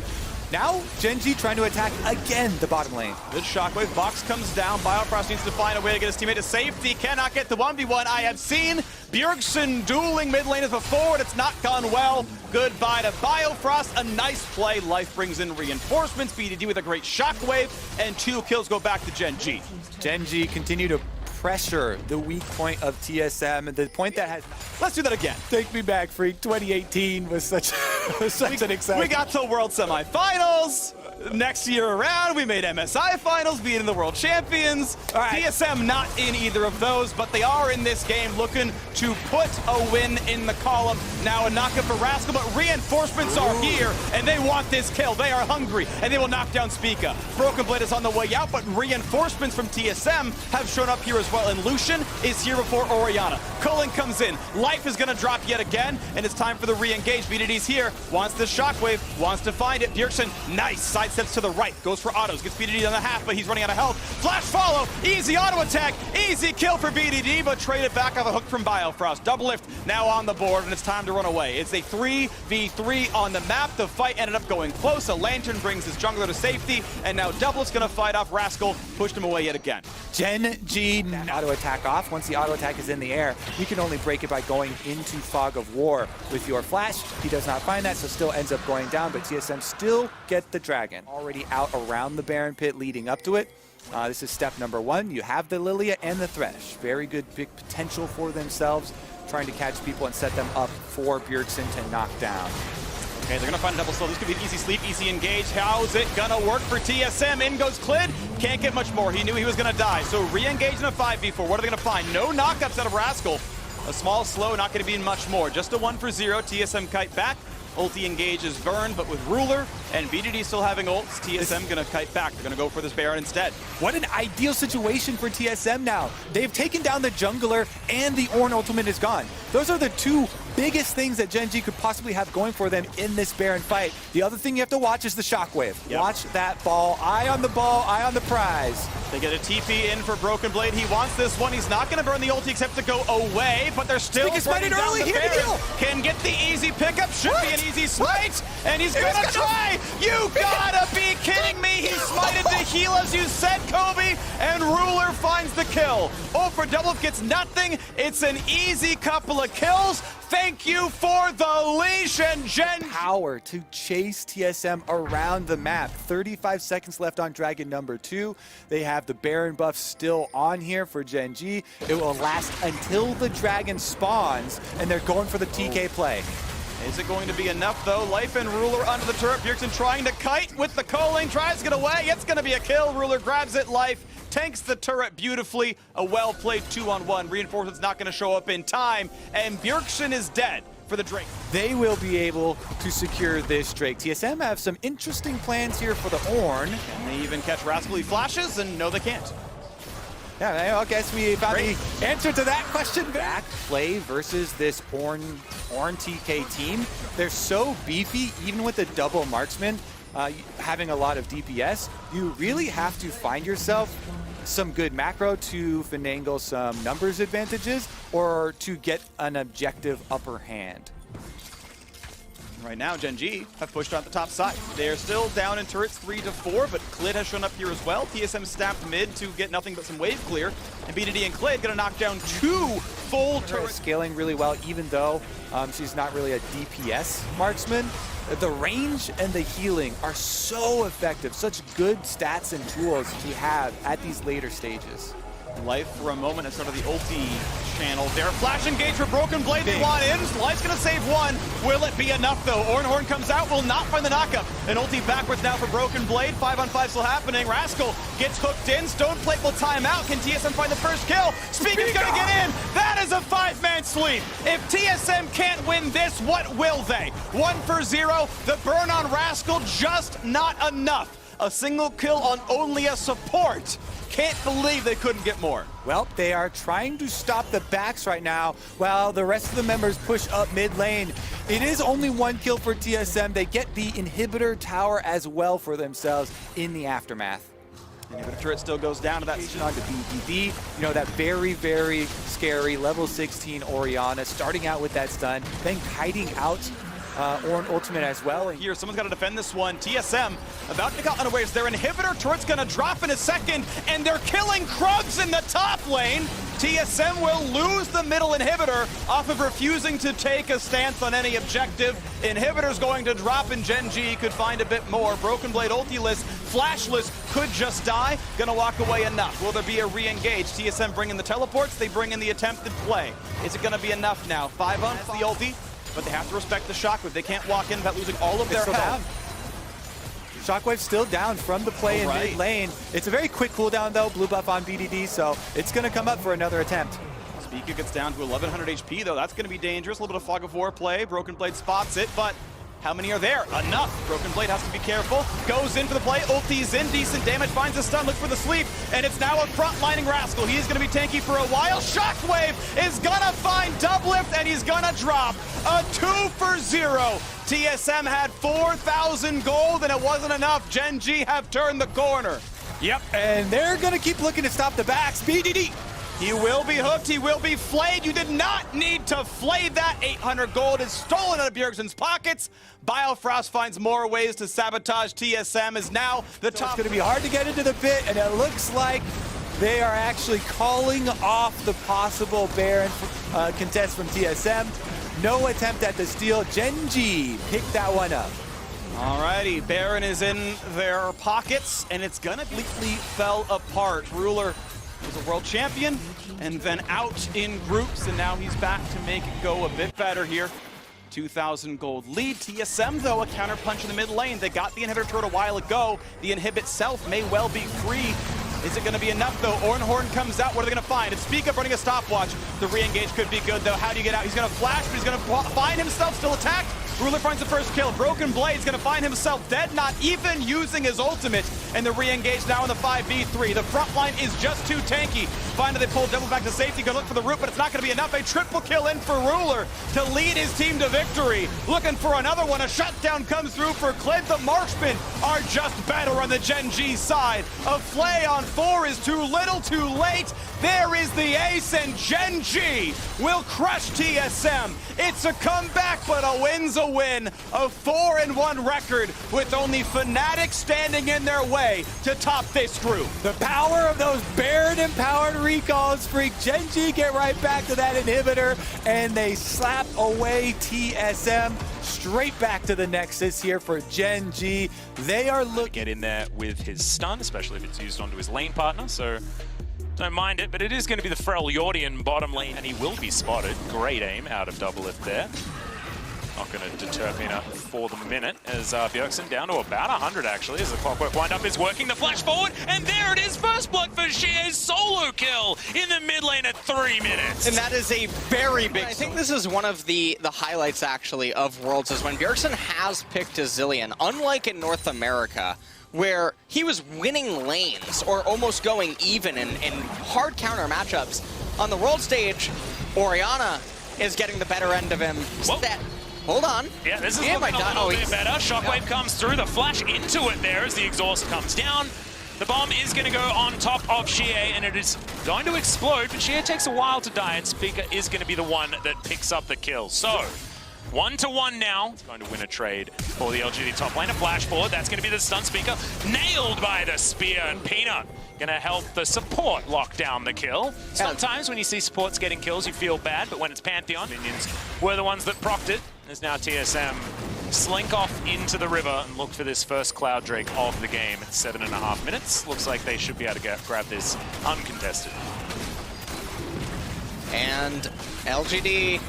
Now, Gen G trying to attack again the bottom lane. Good shockwave. Box comes down. Biofrost needs to find a way to get his teammate to safety. Cannot get the 1v1. I have seen Bjergsen dueling mid lane as before, and it's not gone well. Goodbye to Biofrost. A nice play. Life brings in reinforcements. BDD with a great shockwave, and 2 kills go back to Gen G. Gen G continue to pressure the weak point of TSM, the point that has... Let's do that again. Take me back, Freak. 2018 was such an exciting... We got to World Semifinals. Next year around, we made MSI Finals, beating the World Champions. All right. TSM not in either of those, but they are in this game looking to put a win in the column. Now a knockup for Rascal, but reinforcements are here, and they want this kill. They are hungry, and they will knock down Spica. Broken Blade is on the way out, but reinforcements from TSM have shown up here as well, and Lucian is here before Orianna. Culling comes in. Life is going to drop yet again, and it's time for the re-engage. BDD's here, wants the shockwave, wants to find it. Bjergsen, nice side sidesteps to the right, goes for autos, gets BDD on the half, but he's running out of health. Flash follow, easy auto attack, easy kill for BDD, but traded back off a hook from Biofrost. Double lift now on the board, and it's time to run away. It's a 3v3 on the map. The fight ended up going close. A Lantern brings his jungler to safety, and now Doublet's gonna fight off Rascal, pushed him away yet again. Gen G auto attack off. Once the auto attack is in the air, you can only break it by going into Fog of War with your flash. He does not find that, so still ends up going down, but TSM still get the dragon. Already out around the Baron Pit leading up to it. This is step number one. You have the Lilia and the Thresh. Very good big potential for themselves, trying to catch people and set them up for Bjergsen to knock down. Okay, they're gonna find a double slow. This could be an easy sleep, easy engage. How's it gonna work for TSM? In goes Clid. Can't get much more. He knew he was gonna die. So re-engage in a 5v4. What are they gonna find? No knockups out of Rascal. A small slow, not gonna be much more. Just a 1 for 0. TSM kite back. Ulti engage is burned, but with Ruler and BDD still having ults, TSM gonna kite back. They're gonna go for this Baron instead. What an ideal situation for TSM now. They've taken down the jungler and the Ornn ultimate is gone. Those are the two biggest things that Gen G could possibly have going for them in this Baron fight. The other thing you have to watch is the shockwave. Yep. Watch that ball. Eye on the ball, eye on the prize. They get a TP in for Broken Blade. He wants this one. He's not going to burn the ulti except to go away, but they're still burning down the Baron. Can get the easy pickup. Should be an easy smite. And he's going to try. You gotta be kidding me. He smited to heal, as you said, Kobe. And Ruler finds the kill. Oh, for Double gets nothing. It's an easy couple of kills. Thank you for the leash, and Gen Power to chase TSM around the map. 35 seconds left on Dragon number 2. They have the Baron buff still on here for Gen G. It will last until the Dragon spawns, and they're going for the TK play. Is it going to be enough, though? Life and Ruler under the turret. Bjergsen trying to kite with the culling, tries to get away. It's going to be a kill. Ruler grabs it. Life tanks the turret beautifully. A well-played 2-on-1. Reinforcement's not going to show up in time, and Bjergsen is dead for the Drake. They will be able to secure this Drake. TSM have some interesting plans here for the Ornn. Can they even catch Rascal? He flashes, and no, they can't. Yeah, I guess we found the answer to that question. Back play versus this Ornn TK team. They're so beefy, even with the double marksman, having a lot of DPS. You really have to find yourself some good macro to finagle some numbers advantages or to get an objective upper hand. Right now, Gen G have pushed on the top side. They are still down in turrets 3-4, but Clid has shown up here as well. TSM staffed mid to get nothing but some wave clear. And BDD and Clid gonna knock down 2 full turrets. Scaling really well, even though she's not really a DPS marksman. The range and the healing are so effective. Such good stats and tools to have at these later stages. Life for a moment at start of the ulti channel there. Flash engage for Broken Blade. They want in. Life's gonna save one. Will it be enough though? Ornn comes out, will not find the knockup. An ulti backwards now for Broken Blade. 5-on-5 still happening. Rascal gets hooked in. Stoneplate will time out. Can TSM find the first kill? Speaker's gonna get in. That is a 5-man sweep. If TSM can't win this, what will they? 1 for 0. The burn on Rascal, just not enough. A single kill on only a support. Can't believe they couldn't get more. Well, they are trying to stop the backs right now while the rest of the members push up mid lane. It is only 1 kill for TSM. They get the inhibitor tower as well for themselves in the aftermath. Inhibitor turret still goes down to that. On to BDD. You know, that very, very scary level 16 Orianna starting out with that stun, then kiting out Ornn ultimate as well. Here, someone's got to defend this one. TSM about to get unawares. Their inhibitor turret's going to drop in a second, and they're killing Krugs in the top lane. TSM will lose the middle inhibitor off of refusing to take a stance on any objective. Inhibitor's going to drop, and Gen G could find a bit more. Broken Blade ultiless, flashless, could just die. Gonna walk away enough. Will there be a re-engage? TSM bring in the teleports, they bring in the attempted play. Is it gonna be enough now? 5-on the ulti. But they have to respect the shockwave. They can't walk in without losing all of their health. Shockwave's still down from the play in mid lane. It's a very quick cooldown though, blue buff on BDD, so it's gonna come up for another attempt. Spica gets down to 1100 HP though. That's gonna be dangerous. A little bit of Fog of War play. Broken Blade spots it, but How many are there? Enough. Broken Blade has to be careful. Goes in for the play. Ulti's in. Decent damage. Finds a stun. Looks for the sweep. And it's now a front-lining Rascal. He is going to be tanky for a while. Shockwave is going to find Doublift, and he's going to drop a 2-for-0. TSM had 4,000 gold, and it wasn't enough. Gen G have turned the corner. Yep, and they're going to keep looking to stop the backs. BDD. He will be hooked, he will be flayed. You did not need to flay that. 800 gold is stolen out of Bjergsen's pockets. Biofrost finds more ways to sabotage TSM, is now the top. It's going to be hard to get into the pit, and it looks like they are actually calling off the possible Baron contest from TSM. No attempt at the steal. Gen G picked that one up. Alrighty, Baron is in their pockets, and it's gonna completely fell apart. Ruler was a world champion, and then out in groups, and now he's back to make it go a bit better here. 2,000 gold lead. TSM, though, a counter punch in the mid lane. They got the inhibitor turret a while ago. The inhib itself may well be free. Is it going to be enough, though? Ornhorn comes out. What are they going to find? It's Speak Up running a stopwatch. The re-engage could be good, though. How do you get out? He's going to flash, but he's going to find himself still attacked. Ruler finds the first kill. Broken Blade's going to find himself dead, not even using his ultimate. And the re-engage now in the 5v3. The front line is just too tanky. Finally, they pull Devil back to safety. Gonna look for the root, but it's not going to be enough. A triple kill in for Ruler to lead his team to victory. Looking for another one. A shutdown comes through for Clint. The marksmen are just better on the Gen G side. A flay on 4 is too little, too late. There is the ace, and Gen G will crush TSM. It's a comeback, but a win's a win. A 4-1 record with only Fnatic standing in their way to top this group. The power of those Baron-empowered recalls. Freak Gen G get right back to that inhibitor, and they slap away TSM. Straight back to the Nexus here for Gen G. They are looking to get in there with his stun, especially if it's used onto his lane partner, so don't mind it, but it is going to be the Freljordian bottom lane, and he will be spotted. Great aim out of Doublift there. Not going to deter Peanut for the minute, as Bjergsen down to about 100 actually, as the clockwork wind-up is working. The flash forward, and there it is, first blood for Shie's solo kill in the mid lane at 3 minutes. And that is a very big... I think this is one of the highlights actually of Worlds, is when Bjergsen has picked a Zilean, unlike in North America, where he was winning lanes or almost going even in hard counter matchups. On the world stage, Orianna is getting the better end of him. Hold on. Yeah, this is looking a little bit better. Shockwave comes through, the flash into it there as the exhaust comes down. The bomb is going to go on top of Shie, and it is going to explode, but Shie takes a while to die, and Speaker is going to be the one that picks up the kill. So, 1-1 now. It's going to win a trade for the LGD top lane. A flash forward, that's going to be the stun. Speaker nailed by the spear, and Peanut gonna help the support lock down the kill. Sometimes when you see supports getting kills, you feel bad, but when it's Pantheon, minions were the ones that procced it. As now TSM slink off into the river and look for this first Cloud Drake of the game at 7.5 minutes. Looks like they should be able to grab this uncontested. And LGD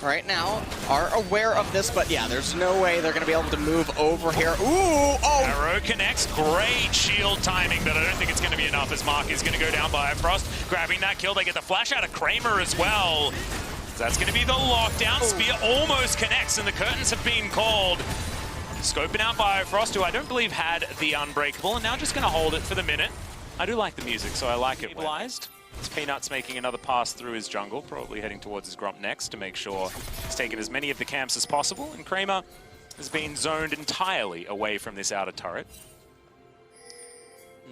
right now are aware of this, but yeah, there's no way they're going to be able to move over here. Ooh! Oh! Arrow connects. Great shield timing, but I don't think it's going to be enough as Mark is going to go down by Frost. Grabbing that kill. They get the flash out of Kramer as well. So that's going to be the lockdown. Spear almost connects, and the curtains have been called. Scoping out Biofrost, who I don't believe had the Unbreakable, and now just going to hold it for the minute. I do like the music, so I like it. Stabilized. It's Peanuts making another pass through his jungle, probably heading towards his Grump next to make sure he's taken as many of the camps as possible, and Kramer has been zoned entirely away from this outer turret.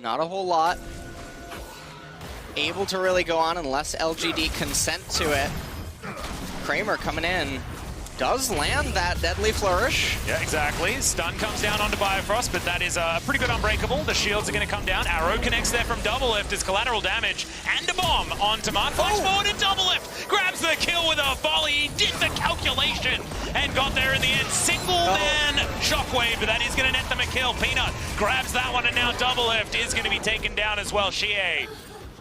Not a whole lot able to really go on unless LGD consent to it. Kramer coming in. Does land that deadly flourish. Yeah, exactly. Stun comes down onto Biofrost, but that is a pretty good Unbreakable. The shields are going to come down. Arrow connects there from Doublift as collateral damage, and a bomb onto Mark. Flash forward and Doublift grabs the kill with a volley. He did the calculation and got there in the end. Single man Shockwave, but that is going to net them a kill. Peanut grabs that one, and now Doublift is going to be taken down as well. Shie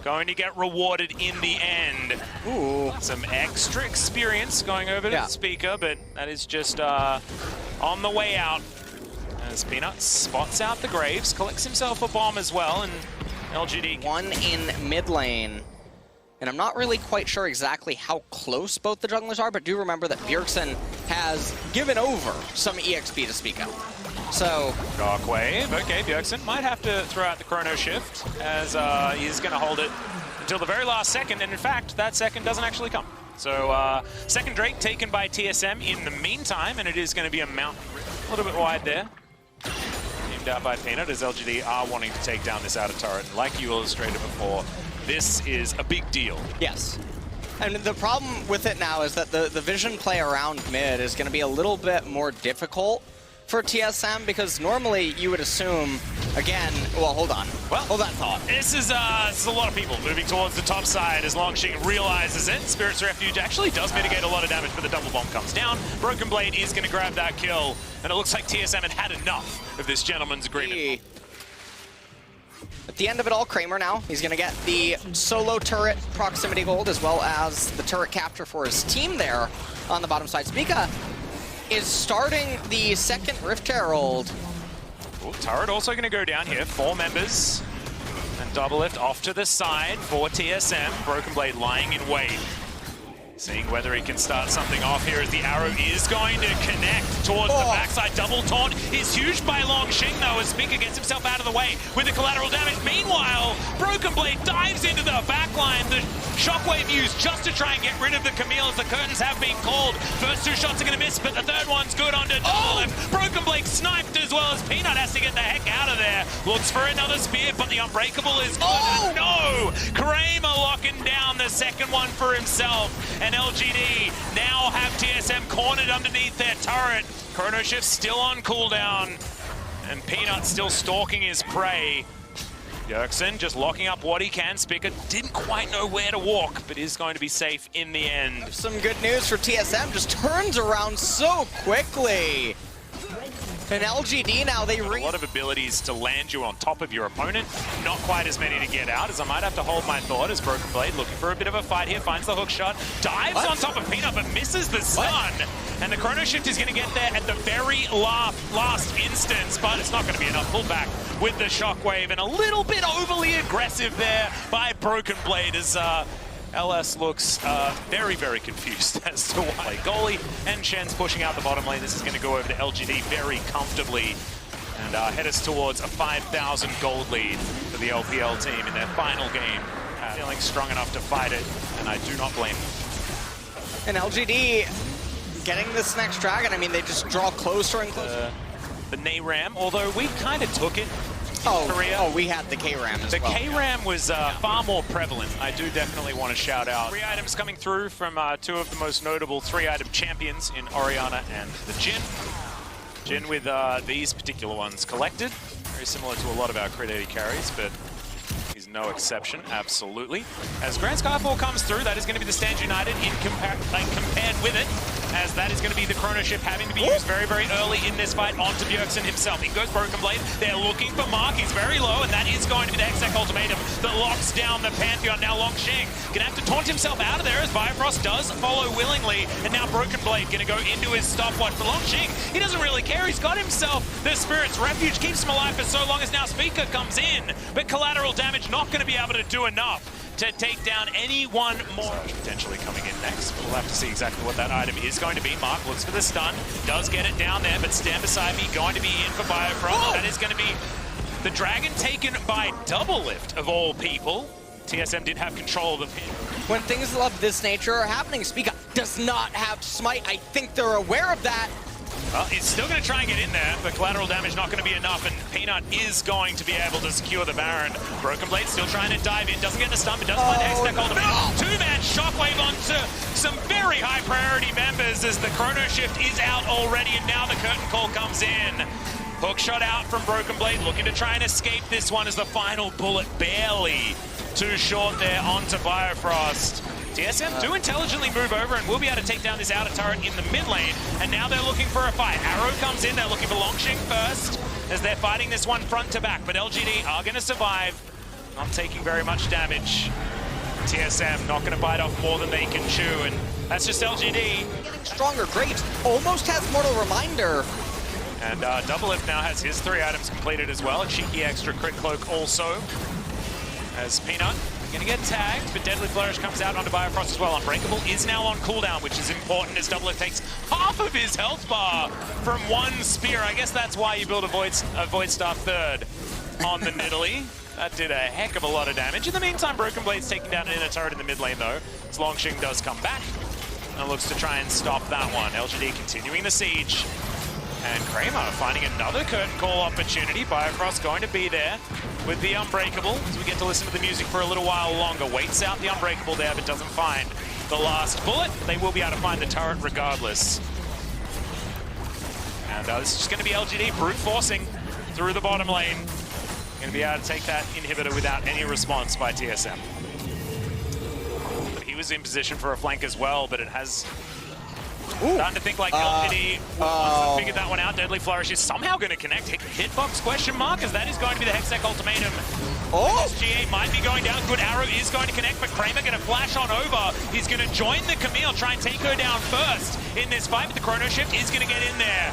going to get rewarded in the end. Ooh. Some extra experience going over to the Speaker, but that is just on the way out. As Peanut spots out the Graves, collects himself a bomb as well, and LGD... One in mid lane. And I'm not really quite sure exactly how close both the junglers are, but do remember that Bjergsen has given over some EXP to speak of. So Shockwave. Okay, Bjergsen might have to throw out the chrono shift as he's going to hold it until the very last second, and in fact, that second doesn't actually come. So second Drake taken by TSM in the meantime, and it is going to be a mountain a little bit wide there. Aimed out by Peanut as LGD are wanting to take down this outer turret, and like you illustrated before, this is a big deal. yes. And the problem with it now is that the vision play around mid is going to be a little bit more difficult for TSM, because normally you would assume, again, well, hold on. Well, hold that thought. This is a lot of people moving towards the top side as Longshing realizes it. Spirit's Refuge actually does mitigate a lot of damage, but the double bomb comes down. Broken Blade is going to grab that kill, and it looks like TSM had enough of this gentleman's agreement. At the end of it all, Kramer now, he's going to get the solo turret proximity gold as well as the turret capture for his team there on the bottom side. Spica is starting the second Rift Herald. Ooh, turret also going to go down here. 4 members. And double lift off to the side for TSM. Broken Blade lying in wait. Seeing whether he can start something off here as the arrow is going to connect towards the backside. Double taunt is huge by Longshing though as Spica gets himself out of the way with the collateral damage. Meanwhile, Broken Blade dives into the backline. The Shockwave used just to try and get rid of the Camille as the curtains have been called. First 2 shots are going to miss, but the third one's good onto double lift. Broken Blade sniped as well as Peanut has to get the heck out of there. Looks for another spear, but the Unbreakable is good. No! Kramer locking down the second one for himself. And LGD now have TSM cornered underneath their turret. Chrono Shift still on cooldown. And Peanut still stalking his prey. Bjergsen just locking up what he can. Spica didn't quite know where to walk, but is going to be safe in the end. Some good news for TSM, just turns around so quickly. And LGD now, they a lot of abilities to land you on top of your opponent. Not quite as many to get out, as I might have to hold my thought as Broken Blade looking for a bit of a fight here. Finds the hook shot, dives on top of Peanut, but misses the stun. And the Chrono Shift is going to get there at the very last instance, but it's not going to be enough. Pull back with the Shockwave, and a little bit overly aggressive there by Broken Blade as LS looks very, very confused as to why. Goalie and Shen's pushing out the bottom lane. This is going to go over to LGD very comfortably and head us towards a 5,000 gold lead for the LPL team in their final game. Feeling strong enough to fight it, and I do not blame them. And LGD getting this next dragon, I mean, they just draw closer and closer. The Nayram, although we kind of took it. Korea. Oh, we had the K-Ram as well. The K-Ram was far more prevalent. I do definitely want to shout out 3 items coming through from 2 of the most notable 3-item champions in Orianna and the Jhin. Jhin with these particular ones collected. Very similar to a lot of our Crit 80 carries, but he's no exception, absolutely. As Grand Skyfall comes through, that is going to be the Stand United in compared with it, as that is going to be the Chrono Shift having to be used very, very early in this fight onto Bjergsen himself. In goes Broken Blade. They're looking for Mark. He's very low, and that is going to be the Hextech Ultimatum that locks down the Pantheon. Now Longshing going to have to taunt himself out of there as Bifrost does follow willingly, and now Broken Blade going to go into his stopwatch for Longshing. He doesn't really care. He's got himself the Spirit's Refuge, keeps him alive for so long as now Spica comes in, but collateral damage not going to be able to do enough to take down anyone more. Potentially coming in next. We'll have to see exactly what that item is going to be. Mark looks for the stun, does get it down there, but stand beside me, going to be in for Biofrost. That is going to be the dragon taken by Double Lift, of all people. TSM did have control of the pin. When things of this nature are happening, Spica does not have Smite. I think they're aware of that. Well, he's still going to try and get in there, but collateral damage not going to be enough, and Peanut is going to be able to secure the Baron. Broken Blade still trying to dive in, doesn't get the stun, but does find Hextech Ultimate. 2-man Shockwave onto some very high priority members as the Chrono Shift is out already, and now the curtain call comes in. Hook shot out from Broken Blade, looking to try and escape this one as the final bullet barely too short there onto Biofrost. TSM do intelligently move over and will be able to take down this outer turret in the mid lane. And now they're looking for a fight. Arrow comes in, they're looking for Longshing first as they're fighting this one front to back. But LGD are going to survive, not taking very much damage. TSM not going to bite off more than they can chew, and that's just LGD. Getting stronger, great. Almost has Mortal Reminder. And Double Lift now has his 3 items completed as well. A cheeky extra crit cloak also. as Peanut going to get tagged, but Deadly Flourish comes out onto Bifrost as well. Unbreakable is now on cooldown, which is important as Double takes half of his health bar from one spear. I guess that's why you build a Void Star third on the Nidalee. That did a heck of a lot of damage. In the meantime, Broken Blade's taking down an inner turret in the mid lane though, as Longshing does come back and looks to try and stop that one. LGD continuing the siege. And Kramer finding another curtain call opportunity. Bifrost going to be there with the Unbreakable, as we get to listen to the music for a little while longer. Waits out the Unbreakable there, but doesn't find the last bullet. They will be able to find the turret regardless. And this is just going to be LGD brute forcing through the bottom lane. Going to be able to take that inhibitor without any response by TSM. But he was in position for a flank as well, but it has... Starting to think like LGD figured that one out. Deadly Flourish is somehow going to connect. Hitbox question mark, as that is going to be the Hextech ultimatum. SGA might be going down. Good arrow is going to connect, but Kramer going to flash on over. He's going to join the Camille, try and take her down first in this fight, but the Chrono Shift is going to get in there.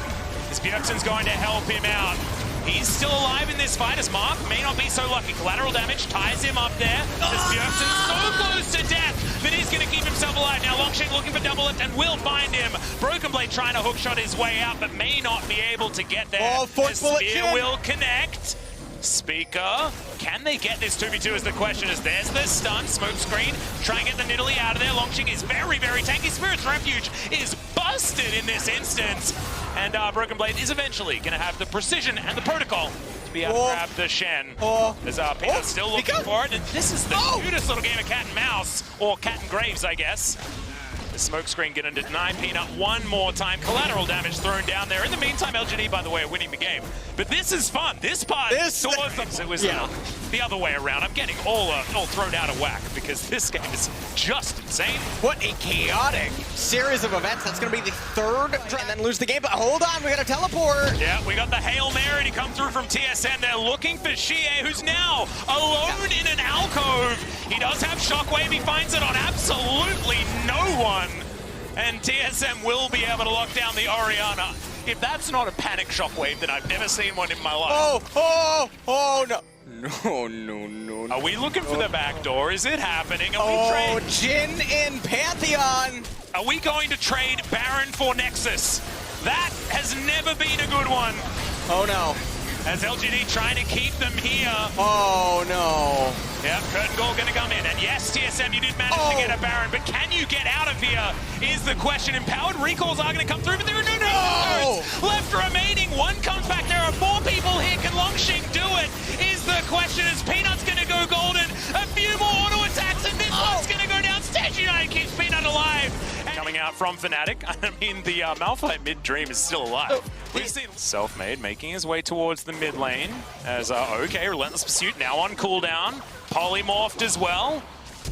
As Bjergsen's going to help him out. He's still alive in this fight, as Mark may not be so lucky. Collateral damage ties him up there. As Bjergsen's so close to death, but he's going to keep himself alive. Now Longshing looking for double lift and will find him. Broken Blade trying to hookshot his way out, but may not be able to get there. The spear will connect. Speaker, can they get this 2v2 is the question, as there's the stun, smoke screen, try and get the Nidalee out of there. Longshing is very, very tanky. Spirit's Refuge is busted in this instance. And Broken Blade is eventually going to have the precision and the protocol to be able to grab the Shen. There's Peanut still looking for it, and this is the cutest little game of cat and mouse, or cat and graves, I guess. The smoke screen going to deny Peanut one more time. Collateral damage thrown down there. In the meantime, LGD, by the way, are winning the game. But this is fun. This part towards them. It was the other way around. I'm getting all thrown out of whack because this game is just insane. What a chaotic series of events. That's going to be the third and then lose the game. But hold on, we got a teleport. Yeah, we got the Hail Mary to come through from TSM. They're looking for Xie, who's now alone in an alcove. He does have Shockwave. He finds it on absolutely no one. And TSM will be able to lock down the Orianna. If that's not a panic Shockwave, then I've never seen one in my life. Oh, no. No. Are we looking for the back door? Is it happening? Jhin in Pantheon. Are we going to trade Baron for Nexus? That has never been a good one. Oh, no. As LGD trying to keep them here. Oh, no. Yeah, Curtain Goal going to come in. And yes, TSM, you did manage to get a Baron, but can you get out of here is the question. Empowered recalls are going to come through, but there are no left remaining. One comes back. There are 4 people here. Can Longshing do it? Is the question, as Peanut's going to go golden. A few more auto attacks, and this one's going to go down. Stage United keeps Peanut alive. Coming out from Fnatic. I mean, the Malphite mid-dream is still alive. We've seen Selfmade making his way towards the mid lane as, Relentless Pursuit now on cooldown. Polymorphed as well.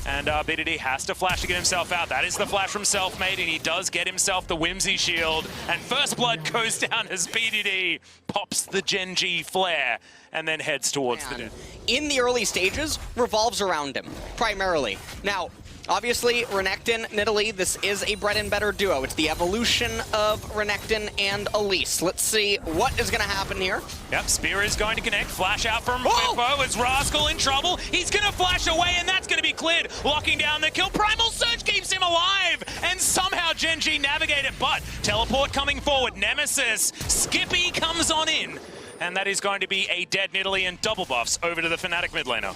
And BDD has to flash to get himself out. That is the flash from Selfmade, and he does get himself the Whimsy shield. And First Blood goes down as BDD pops the Genji flare and then heads towards the death. In the early stages, revolves around him, primarily. Now, obviously, Renekton, Nidalee, this is a bread and butter duo. It's the evolution of Renekton and Elise. Let's see what is going to happen here. Yep, Spear is going to connect. Flash out from Bifo. Is Rascal in trouble? He's going to flash away, and that's going to be cleared. Locking down the kill. Primal Surge keeps him alive, and somehow Genji navigated, but teleport coming forward. Nemesis, Skippy comes on in, and that is going to be a dead Nidalee and double buffs over to the Fnatic mid laner.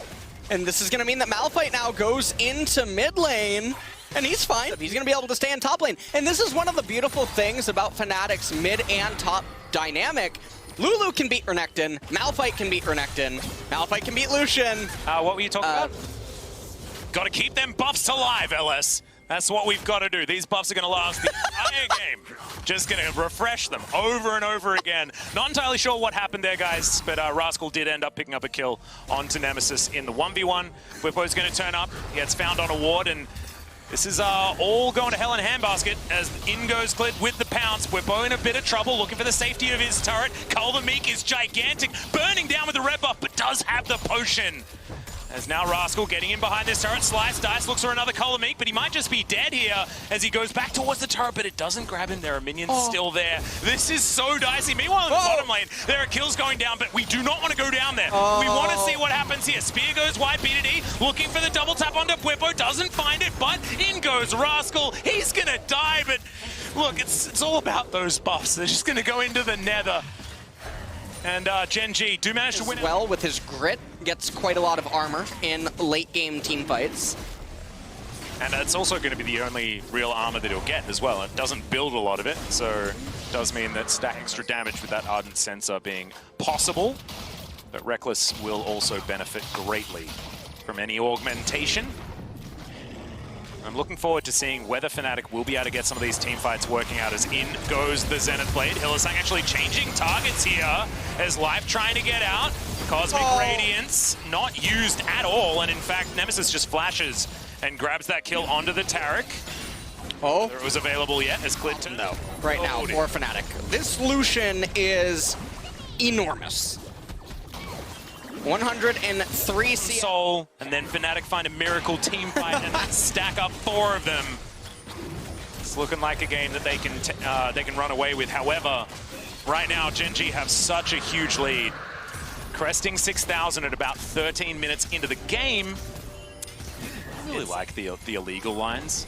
And this is going to mean that Malphite now goes into mid lane, and he's fine. He's going to be able to stay in top lane. And this is one of the beautiful things about Fnatic's mid and top dynamic. Lulu can beat Renekton, Malphite can beat Renekton, Malphite can beat Lucian. What were you talking about? Got to keep them buffs alive, LS. That's what we've got to do. These buffs are going to last the entire game. Just going to refresh them over and over again. Not entirely sure what happened there, guys, but Rascal did end up picking up a kill onto Nemesis in the 1v1. Whippo's going to turn up. He gets found on a ward, and this is all going to hell in a handbasket as in goes Clid with the pounce. Whippo in a bit of trouble, looking for the safety of his turret. Culver Meek is gigantic, burning down with the red buff, but does have the potion. As now Rascal getting in behind this turret. Slice Dice looks for another Color Meek, but he might just be dead here as he goes back towards the turret, but it doesn't grab him. There are minions still there. This is so dicey. Meanwhile, in the bottom lane, there are kills going down, but we do not want to go down there. We want to see what happens here. Spear goes wide, BDD looking for the double tap onto Bwippo, doesn't find it, but in goes Rascal. He's going to die, but look, it's all about those buffs. They're just going to go into the nether. And Gen G do manage to win well with his grit, gets quite a lot of armor in late game team fights. And it's also going to be the only real armor that he'll get as well. It doesn't build a lot of it, so it does mean that stacking extra damage with that Ardent Sensor being possible. But Reckless will also benefit greatly from any augmentation. I'm looking forward to seeing whether Fnatic will be able to get some of these team fights working out as in goes the Zenith Blade. HIGHLIHGT actually changing targets here as Life trying to get out. Cosmic Radiance not used at all, and in fact, Nemesis just flashes and grabs that kill onto the Taric. Whether it was available yet as Clinton. No, right now for Fnatic. This Lucian is enormous. 103 Soul, and then Fnatic find a miracle team fight and stack up 4 of them. It's looking like a game that they can run away with. However, right now Gen G have such a huge lead. Cresting 6,000 at about 13 minutes into the game. I really like the illegal lines.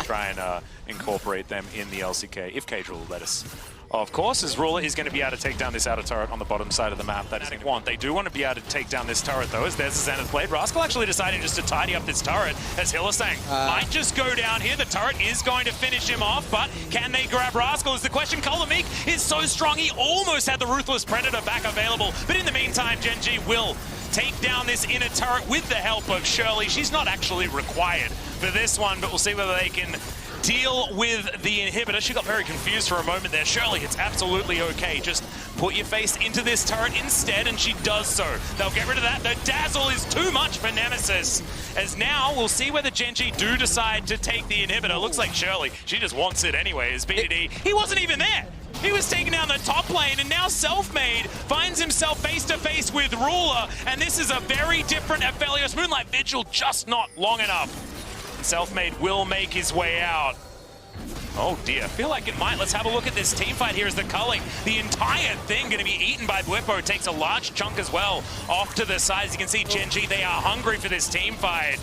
Try and incorporate them in the LCK, if Cage will let us. Of course, as Ruler is going to be able to take down this outer turret on the bottom side of the map. That is what they want. They do want to be able to take down this turret, though, as there's the Zenith Blade. Rascal actually deciding just to tidy up this turret, as HIGHLIHGT might just go down here. The turret is going to finish him off, but can they grab Rascal is the question. Color Meek is so strong, he almost had the Ruthless Predator back available. But in the meantime, Gen G will take down this inner turret with the help of Shirley. She's not actually required for this one, but we'll see whether they can deal with the inhibitor. She got very confused for a moment there. Shirley, it's absolutely okay. Just put your face into this turret instead, and she does so. They'll get rid of that. The dazzle is too much for Nemesis. As now, we'll see whether Gen G do decide to take the inhibitor. Looks like Shirley, she just wants it anyway. As BDD, he wasn't even there. He was taking down the top lane, and now Selfmade finds himself face-to-face with Ruler, and this is a very different Aphelios. Moonlight Vigil just not long enough. Selfmade will make his way out. Oh dear, I feel like it might. Let's have a look at this team fight here as the culling. The entire thing going to be eaten by Bwippo. Takes a large chunk as well off to the side. As you can see, Gen G, they are hungry for this team fight.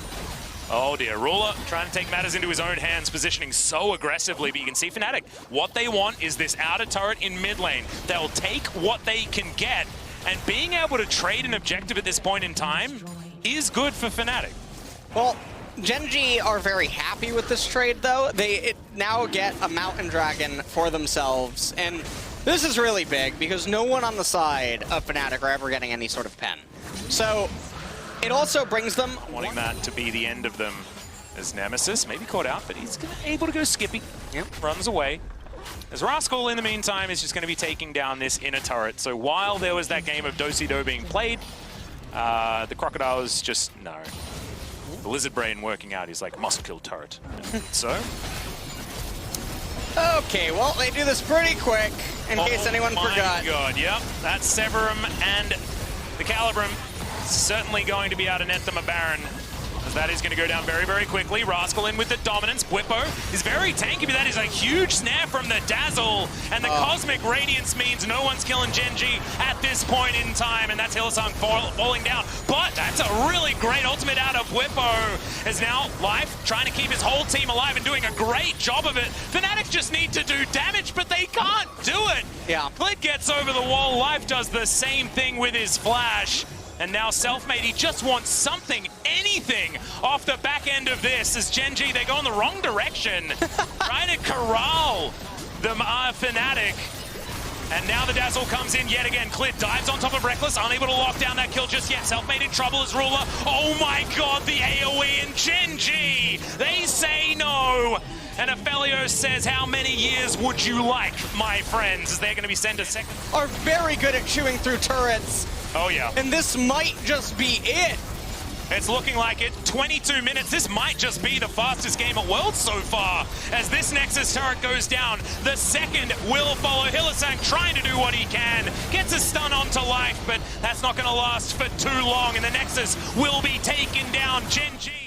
Oh dear, Ruler trying to take matters into his own hands, positioning so aggressively, but you can see Fnatic. What they want is this outer turret in mid lane. They'll take what they can get, and being able to trade an objective at this point in time is good for Fnatic. Well, Gen G are very happy with this trade, though. They now get a Mountain Dragon for themselves, and this is really big because no one on the side of Fnatic are ever getting any sort of pen. So it also brings them... Wanting that to be the end of them as Nemesis, maybe caught out, but he's able to go Skippy. Yep. Runs away. As Rascal, in the meantime, is just going to be taking down this inner turret. So while there was that game of Do-Si-Do being played, the Crocodiles just, no. The Lizard Brain working out, he's like, must kill turret. So? Okay, well, they do this pretty quick, in case anyone forgot. Oh my god, yep. That's Severum and the Calibrum certainly going to be able to net them a Baron. As that is going to go down very, very quickly. Rascal in with the dominance. Bwippo is very tanky, but that is a huge snare from the Dazzle. And the Cosmic Radiance means no one's killing Gen G at this point in time. And that's HIGHLIHGT falling down. But that's a really great ultimate out of Bwippo. As now Life trying to keep his whole team alive and doing a great job of it. Fnatic just need to do damage, but they can't do it. Yeah. Clit gets over the wall. Life does the same thing with his flash. And now Selfmade, he just wants something, anything, off the back end of this. As Gen G, they go in the wrong direction. Trying to corral the Fnatic. And now the Dazzle comes in yet again. Clit dives on top of Reckless, unable to lock down that kill just yet. Selfmade in trouble as Ruler. Oh my god, the AoE and Gen G! They say no! And Aphelios says, how many years would you like, my friends? As they're going to be sent to second. Are very good at chewing through turrets. Oh yeah. And this might just be it. It's looking like it. 22 minutes. This might just be the fastest game at Worlds so far. As this Nexus turret goes down, the second will follow. HIGHLIHGT trying to do what he can. Gets a stun onto life, but that's not going to last for too long. And the Nexus will be taken down. Gen G.